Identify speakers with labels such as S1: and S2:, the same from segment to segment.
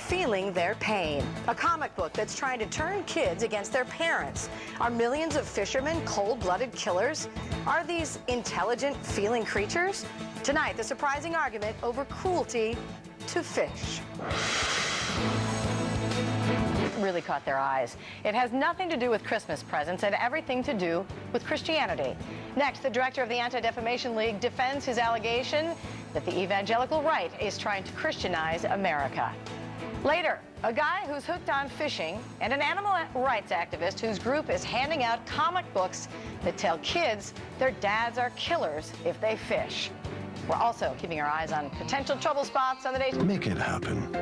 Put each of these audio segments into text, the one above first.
S1: Feeling Their Pain, a comic book that's trying to turn kids against their parents. Are millions of fishermen cold-blooded killers? Are these intelligent, feeling creatures? Tonight, the surprising argument over cruelty to fish. Really caught their eyes. It has nothing to do with Christmas presents and everything to do with Christianity. Next, the director of the Anti-Defamation League defends his allegation that the evangelical right is trying to Christianize America. Later, a guy who's hooked on fishing and an animal rights activist whose group is handing out comic books that tell kids their dads are killers if they fish. We're also keeping our eyes on potential trouble spots on the day.
S2: Make it happen.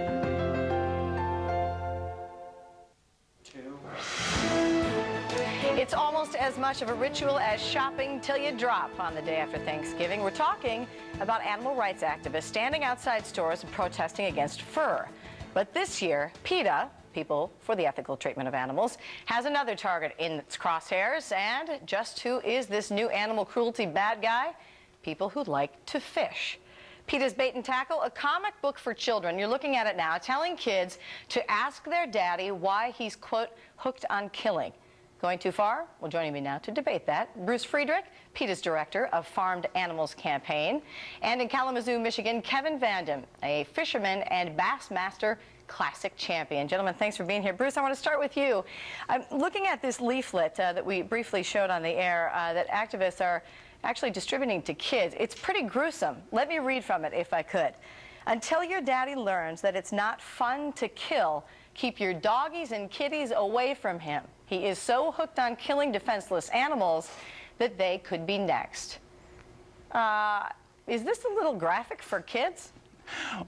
S1: It's almost as much of a ritual as shopping till you drop on the day after Thanksgiving. We're talking about animal rights activists standing outside stores and protesting against fur. But this year, PETA, People for the Ethical Treatment of Animals, has another target in its crosshairs. And just who is this new animal cruelty bad guy? People who like to fish. PETA's Bait and Tackle, a comic book for children. You're looking at it now, telling kids to ask their daddy why he's, quote, hooked on killing. Going too far? Well, joining me now to debate that, Bruce Friedrich, PETA's director of Farmed Animals Campaign, and in Kalamazoo, Michigan, Kevin Vandam, a fisherman and Bassmaster Classic champion. Gentlemen, thanks for being here. Bruce, I want to start with you. I'm looking at this leaflet that we briefly showed on the air that activists are actually distributing to kids. It's pretty gruesome. Let me read from it if I could. Until your daddy learns that it's not fun to kill, keep your doggies and kitties away from him. He is so hooked on killing defenseless animals that they could be next. Is this a little graphic for kids?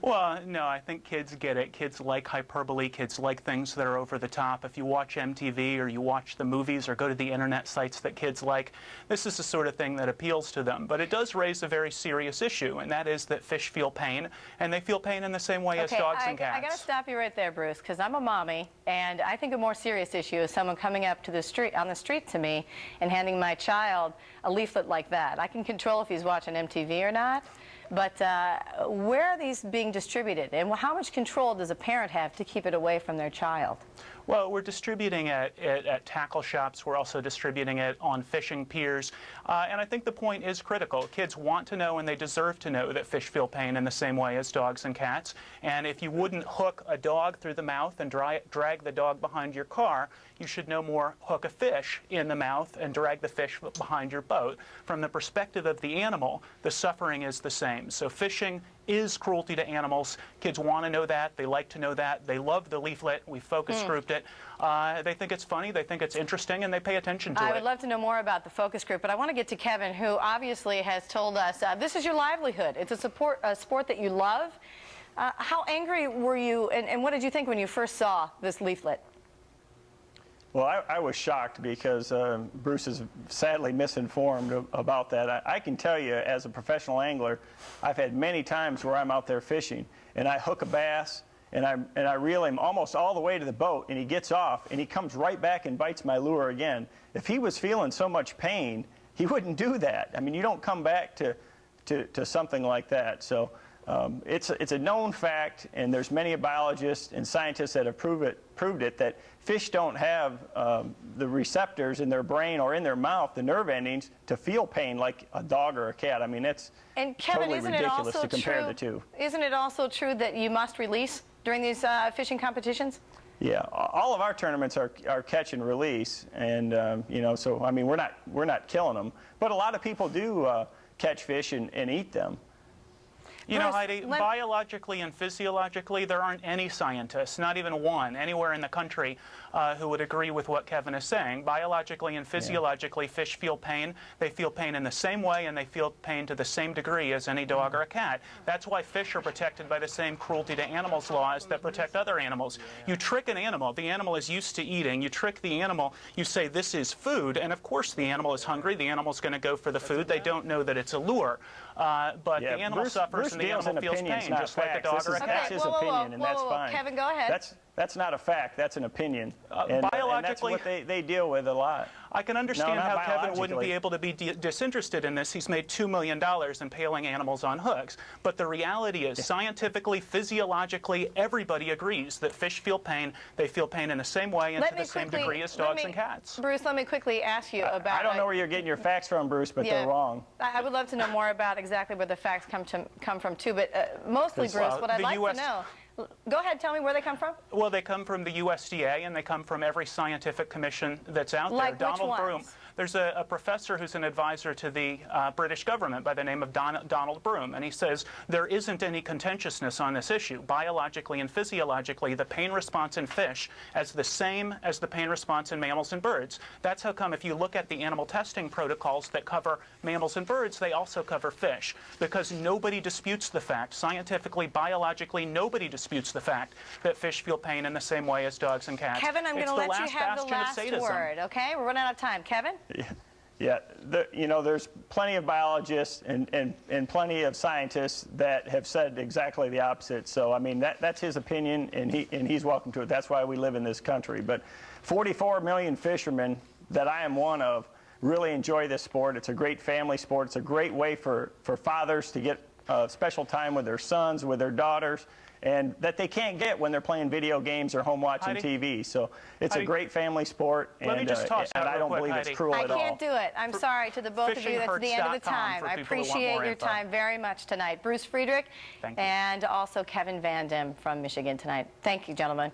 S3: Well, no, I think kids get it. Kids like hyperbole. Kids like things that are over the top. If you watch MTV or you watch the movies or go to the internet sites that kids like, this is the sort of thing that appeals to them. But it does raise a very serious issue, and that is that fish feel pain, and they feel pain in the same way as dogs and cats.
S1: I got to stop you right there, Bruce, because I'm a mommy, and I think a more serious issue is someone coming up to the street, on the street to me and handing my child a leaflet like that. I can control if he's watching MTV or not. But where are these being distributed, and how much control does a parent have to keep it away from their child?
S3: Well, we're distributing it at tackle shops. We're also distributing it on fishing piers. And I think the point is critical. Kids want to know, and they deserve to know, that fish feel pain in the same way as dogs and cats. And if you wouldn't hook a dog through the mouth and drag the dog behind your car, you should no more hook a fish in the mouth and drag the fish behind your boat. From the perspective of the animal, the suffering is the same. So fishing is cruelty to animals. Kids want to know that. They like to know that. They love the leaflet. We focus grouped it. They think it's funny. They think it's interesting, and they pay attention to it.
S1: I would love to know more about the focus group, but I want to get to Kevin, who obviously has told us this is your livelihood. It's a sport that you love. How angry were you, and what did you think when you first saw this leaflet?
S4: Well, I was shocked because Bruce is sadly misinformed about that. I can tell you, as a professional angler, I've had many times where I'm out there fishing and I hook a bass and I reel him almost all the way to the boat, and he gets off and he comes right back and bites my lure again. If he was feeling so much pain, he wouldn't do that. I mean, you don't come back to something like that. So it's a known fact, and there's many biologists and scientists that have proved it that fish don't have the receptors in their brain or in their mouth, the nerve endings, to feel pain like a dog or a cat. I mean, it's totally ridiculous to compare the two.
S1: Isn't it also true that you must release during these fishing competitions?
S4: Yeah, all of our tournaments are catch and release, and you know, so I mean, we're not killing them, but a lot of people do catch fish and eat them.
S3: You know, Heidi, biologically and physiologically, there aren't any scientists, not even one, anywhere in the country who would agree with what Kevin is saying. Biologically and physiologically, fish feel pain. They feel pain in the same way, and they feel pain to the same degree as any dog or a cat. That's why fish are protected by the same cruelty to animals laws that protect other animals. You trick an animal. The animal is used to eating. You trick the animal. You say, this is food, and of course the animal is hungry. The animal's going to go for the food. They don't know that it's a lure. But the animal suffers, and the animal feels pain, just like a dog or a cat.
S4: That's his opinion, and that's fine.
S1: Kevin, go ahead.
S4: That's not a fact. That's an opinion. And that's
S3: biologically,
S4: what they deal with a lot.
S3: I can understand
S4: No, not
S3: how Kevin wouldn't be
S4: biologically.
S3: able to be disinterested in this. He's made $2 million impaling animals on hooks. But the reality is, scientifically, physiologically, everybody agrees that fish feel pain. They feel pain in the same way and to the same degree as dogs and cats.
S1: Bruce, let me quickly ask you about...
S4: I don't know where you're getting your facts from, Bruce, but they're wrong.
S1: I would love to know more about exactly where the facts come from, too. But mostly, Bruce, what I'd like to know... Go ahead, tell me where they come from.
S3: Well, they come from the USDA, and they come from every scientific commission that's out there.
S1: Like
S3: Donald
S1: which
S3: Broom.
S1: ones?
S3: There's a professor who's an advisor to the British government by the name of Donald Broom, and he says there isn't any contentiousness on this issue. Biologically and physiologically, the pain response in fish is the same as the pain response in mammals and birds. That's how come if you look at the animal testing protocols that cover mammals and birds, they also cover fish, because nobody disputes the fact, scientifically, biologically, nobody disputes the fact that fish feel pain in the same way as dogs and cats.
S1: Kevin, I'm going to let you have the last word, okay? We're running out of time. Kevin?
S4: Yeah, there's plenty of biologists and plenty of scientists that have said exactly the opposite. So, I mean, that's his opinion, and he's welcome to it. That's why we live in this country. But 44 million fishermen, that I am one of, really enjoy this sport. It's a great family sport. It's a great way for fathers to get special time with their sons, with their daughters, and that they can't get when they're playing video games or home watching TV. So it's a great family sport, and,
S3: and
S4: I don't believe it's cruel at all.
S1: I can't do it. I'm sorry to the both of you. That's the end of the time. I appreciate your time very much tonight. Bruce Friedrich and also Kevin Van Dam from Michigan tonight. Thank you, gentlemen.